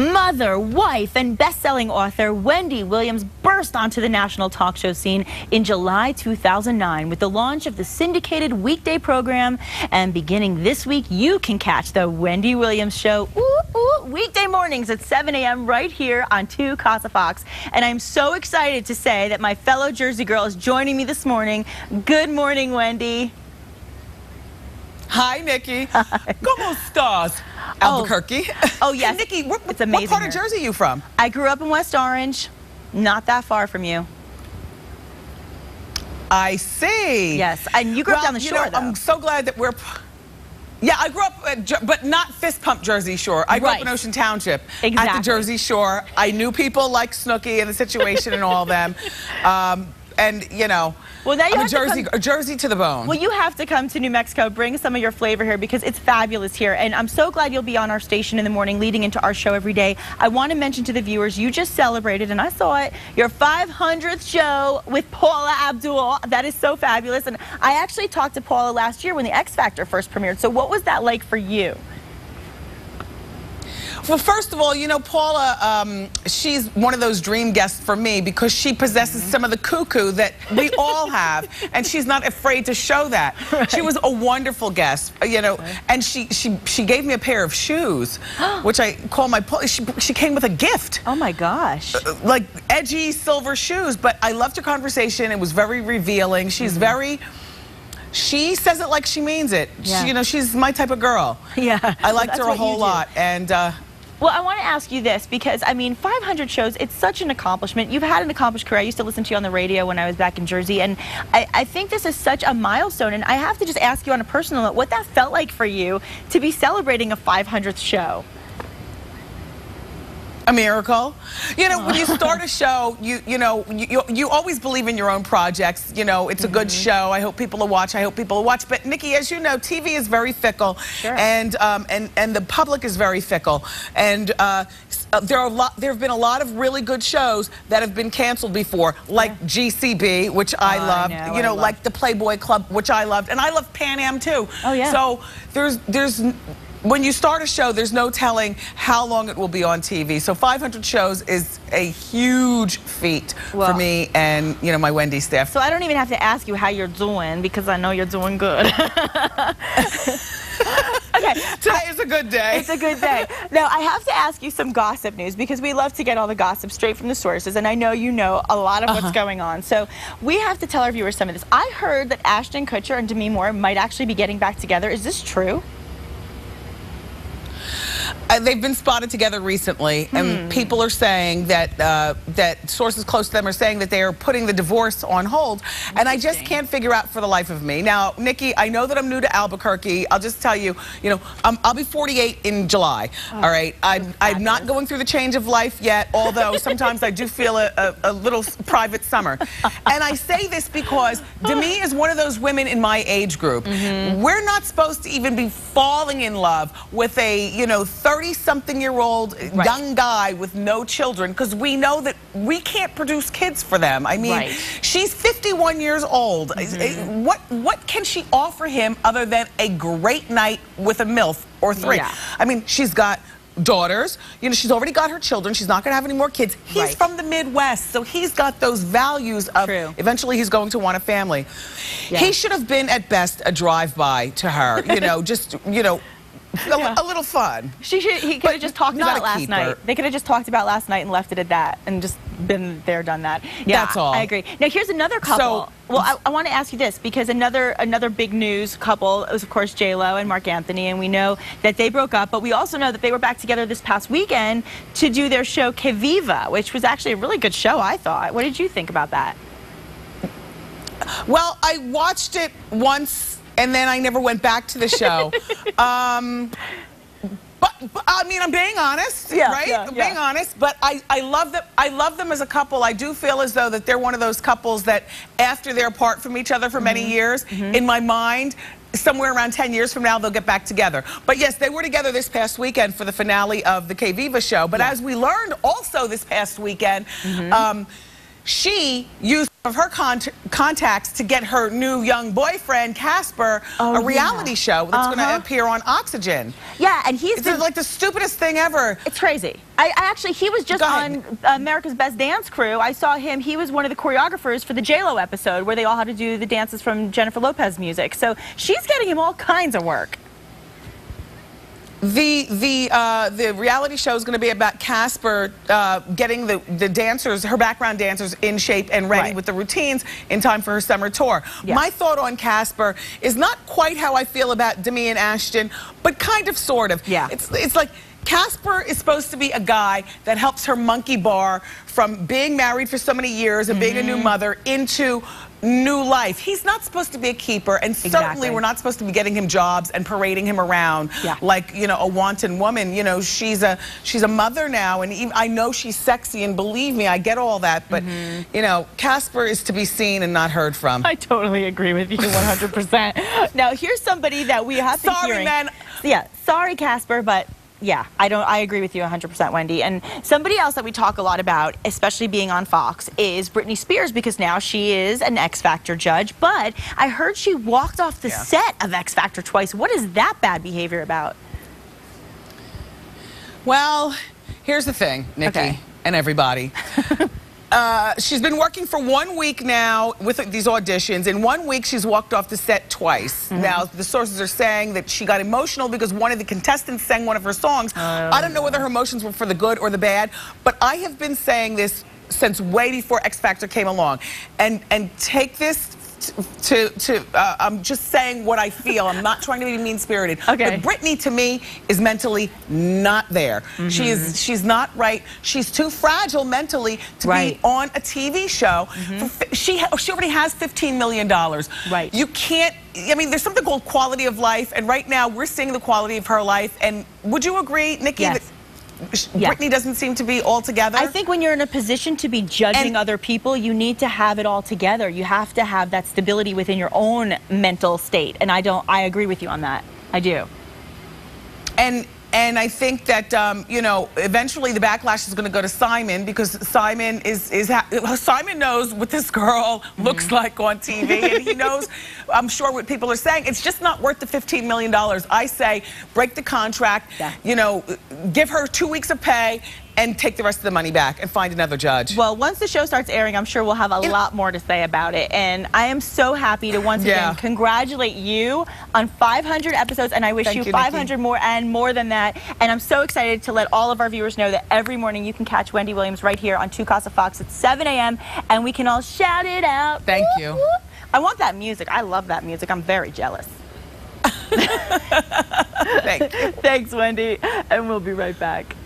Mother, wife, and best-selling author Wendy Williams burst onto the national talk show scene in July 2009 with the launch of the syndicated weekday program. And beginning this week, you can catch the Wendy Williams Show weekday mornings at 7 a.m. right here on KASA Fox. And I'm so excited to say that my fellow Jersey girl is joining me this morning. Good morning, Wendy. Hi, Nikki. Hi. ¿Cómo estás? Albuquerque. Oh yes. Nikki, it's amazing. What part of Jersey are you from? I grew up in West Orange, not that far from you. I see. Yes, and you grew up down the shore, though. I'm so glad that we're... Yeah, I grew up, but not fist pump Jersey Shore. I grew up in Ocean Township at the Jersey Shore. I knew people like Snooki and the situation and all them. And, you know, well, now I'm a Jersey to the bone. Well, you have to come to New Mexico, bring some of your flavor here because it's fabulous here. And I'm so glad you'll be on our station in the morning leading into our show every day. I want to mention to the viewers, you just celebrated, and I saw it, your 500th show with Paula Abdul. That is so fabulous. And I actually talked to Paula last year when the X Factor first premiered. So what was that like for you? Well, first of all, you know, Paula, she's one of those dream guests for me because she possesses some of the cuckoo that we all have, and she's not afraid to show that. Right. She was a wonderful guest, you know, and she gave me a pair of shoes, which I call my Paula. She came with a gift. Oh, my gosh. Like edgy silver shoes, but I loved her conversation. It was very revealing. She's very... She says it like she means it. Yeah. You know, she's my type of girl. Yeah. I liked her a whole lot. And well, I want to ask you this because, I mean, 500 shows, it's such an accomplishment. You've had an accomplished career. I used to listen to you on the radio when I was back in Jersey, and I think this is such a milestone. And I have to just ask you on a personal note, what that felt like for you to be celebrating a 500th show. A miracle. You know, when you start a show, you always believe in your own projects. You know, it's a good show. I hope people will watch. I hope people will watch. But Nikki, as you know, TV is very fickle, and the public is very fickle. And there have been a lot of really good shows that have been canceled before, like GCB, which I loved. You know, like the Playboy Club, which I loved, and I love Pan Am too. Oh yeah. So there's when you start a show, there's no telling how long it will be on TV. So 500 shows is a huge feat for me and, you know, my Wendy staff. So I don't even have to ask you how you're doing because I know you're doing good. Okay. Today is a good day. It's a good day. Now, I have to ask you some gossip news because we love to get all the gossip straight from the sources, and I know you know a lot of what's going on. So we have to tell our viewers some of this. I heard that Ashton Kutcher and Demi might actually be getting back together. Is this true? They've been spotted together recently, and people are saying that that sources close to them are saying that they are putting the divorce on hold, and I just can't figure out for the life of me. Now, Nikki, I know that I'm new to Albuquerque. I'll just tell you, you know, I'll be 48 in July. All right, I'm not going through the change of life yet, although sometimes I do feel a little private summer. And I say this because Demi is one of those women in my age group. We're not supposed to even be falling in love with a, you know, 30-something-year-old young guy with no children, because we know that we can't produce kids for them. I mean, she's 51 years old. What can she offer him other than a great night with a MILF or three? Yeah. I mean, she's got daughters. You know, she's already got her children. She's not going to have any more kids. He's from the Midwest, so he's got those values of eventually he's going to want a family. Yeah. He should have been, at best, a drive-by to her. You know, just, you know, a little fun. He could have just talked about it last night. They could have just talked about last night and left it at that and just been there, done that. Yeah, that's all. I agree. Now, here's another couple. So, well, I want to ask you this because another big news couple was, of course, JLo and Mark Anthony, and we know that they broke up, but we also know that they were back together this past weekend to do their show Que Viva, which was actually a really good show, I thought. What did you think about that? Well, I watched it once, and then I never went back to the show. But I mean, I'm being honest, right? I'm being honest. But I love them. I love them as a couple. I do feel as though that they're one of those couples that, after they're apart from each other for many years, in my mind, somewhere around 10 years from now, they'll get back together. But yes, they were together this past weekend for the finale of the Que Viva show. But as we learned also this past weekend, she used of her contacts to get her new young boyfriend, Casper, a reality show that's going to appear on Oxygen. Yeah, and it's like the stupidest thing ever. It's crazy. I actually, he was just on America's Best Dance Crew. I saw him. He was one of the choreographers for the JLo episode where they all had to do the dances from Jennifer Lopez music. So she's getting him all kinds of work. The reality show is going to be about Casper getting the dancers, her background dancers, in shape and ready with the routines in time for her summer tour. Yeah. My thought on Casper is not quite how I feel about Demi and Ashton, but kind of, sort of. Yeah. It's like Casper is supposed to be a guy that helps her monkey bar from being married for so many years and being a new mother into new life. He's not supposed to be a keeper, and certainly we're not supposed to be getting him jobs and parading him around like, you know, a wanton woman. You know, she's a mother now, and even, I know she's sexy, and believe me, I get all that, but you know, Casper is to be seen and not heard from. I totally agree with you 100%. Now, here's somebody that we have been hearing. Sorry, man. Yeah, sorry, Casper, but yeah, I agree with you 100%, Wendy. And somebody else that we talk a lot about, especially being on Fox, is Britney Spears, because now she is an X Factor judge. But I heard she walked off the set of X Factor twice. What is that bad behavior about? Well, here's the thing, Nikki and everybody. She's been working for 1 week now with these auditions. In 1 week, she's walked off the set twice. Now, the sources are saying that she got emotional because one of the contestants sang one of her songs. I don't know whether her emotions were for the good or the bad, but I have been saying this way before X Factor came along. And take this I'm just saying what I feel. I'm not trying to be mean-spirited. But Britney, to me, is mentally not there. She's not right. She's too fragile mentally to be on a TV show. She already has $15 million. You can't, I mean, there's something called quality of life, and right now we're seeing the quality of her life. And would you agree, Nikki, that Britney doesn't seem to be all together? I think when you're in a position to be judging other people, you need to have it all together. You have to have that stability within your own mental state. And I agree with you on that. I do. And I think that, you know, eventually the backlash is going to go to Simon, because Simon Simon knows what this girl looks like on TV, and he knows, I'm sure, what people are saying. It's just not worth the $15 million. I say break the contract, you know, give her 2 weeks of pay, and take the rest of the money back and find another judge. Well, once the show starts airing, I'm sure we'll have a lot more to say about it. And I am so happy to once again congratulate you on 500 episodes, and I wish you 500 more and more than that. And I'm so excited to let all of our viewers know that every morning you can catch Wendy Williams right here on KASA Fox at 7 a.m. and we can all shout it out. Thank you. I want that music. I love that music. I'm very jealous. Thank you. Thanks, Wendy. And we'll be right back.